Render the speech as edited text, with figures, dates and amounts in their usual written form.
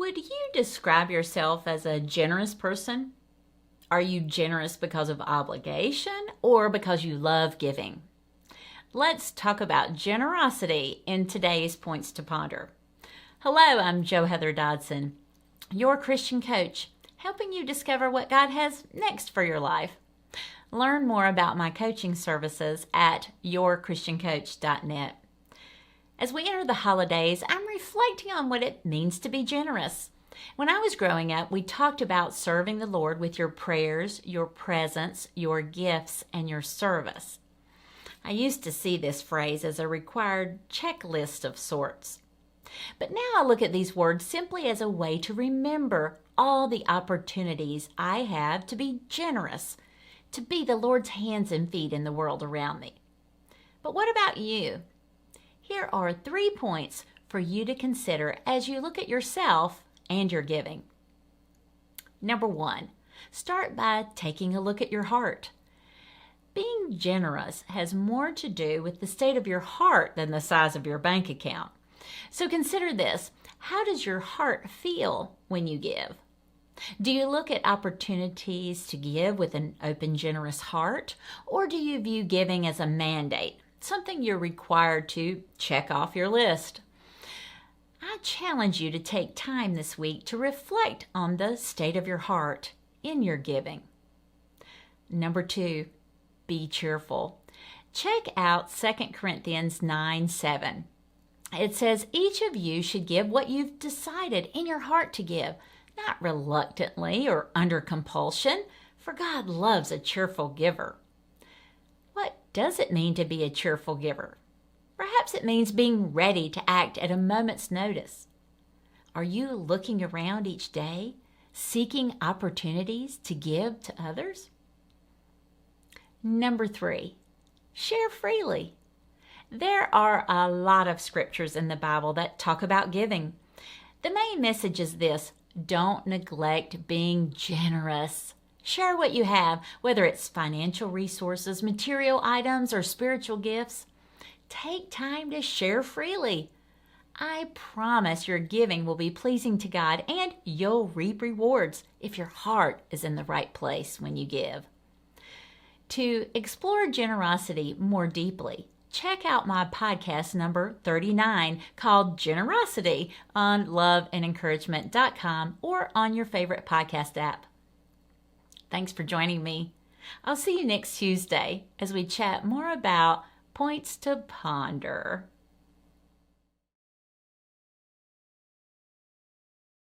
Would you describe yourself as a generous person? Are you generous because of obligation or because you love giving? Let's talk about generosity in today's Points to Ponder. Hello, I'm Jo Heather Dodson, your Christian coach, helping you discover what God has next for your life. Learn more about my coaching services at yourchristiancoach.net. As we enter the holidays, I'm reflecting on what it means to be generous. When I was growing up, we talked about serving the Lord with your prayers, your presence, your gifts, and your service. I used to see this phrase as a required checklist of sorts. But now I look at these words simply as a way to remember all the opportunities I have to be generous, to be the Lord's hands and feet in the world around me. But what about you? Here are 3 points for you to consider as you look at yourself and your giving. Number 1, start by taking a look at your heart. Being generous has more to do with the state of your heart than the size of your bank account. So consider this. How does your heart feel when you give? Do you look at opportunities to give with an open, generous heart? Or do you view giving as a mandate, something you're required to check off your list? I challenge you to take time this week to reflect on the state of your heart in your giving. Number 2, be cheerful. Check out 2 Corinthians 9:7. It says, each of you should give what you've decided in your heart to give, not reluctantly or under compulsion, for God loves a cheerful giver. What does it mean to be a cheerful giver? Perhaps it means being ready to act at a moment's notice. Are you looking around each day, seeking opportunities to give to others? Number 3, share freely. There are a lot of scriptures in the Bible that talk about giving. The main message is this: don't neglect being generous. Share what you have, whether it's financial resources, material items, or spiritual gifts. Take time to share freely. I promise your giving will be pleasing to God and you'll reap rewards if your heart is in the right place when you give. To explore generosity more deeply, check out my podcast number 39 called Generosity on loveandencouragement.com or on your favorite podcast app. Thanks for joining me. I'll see you next Tuesday as we chat more about Points to Ponder.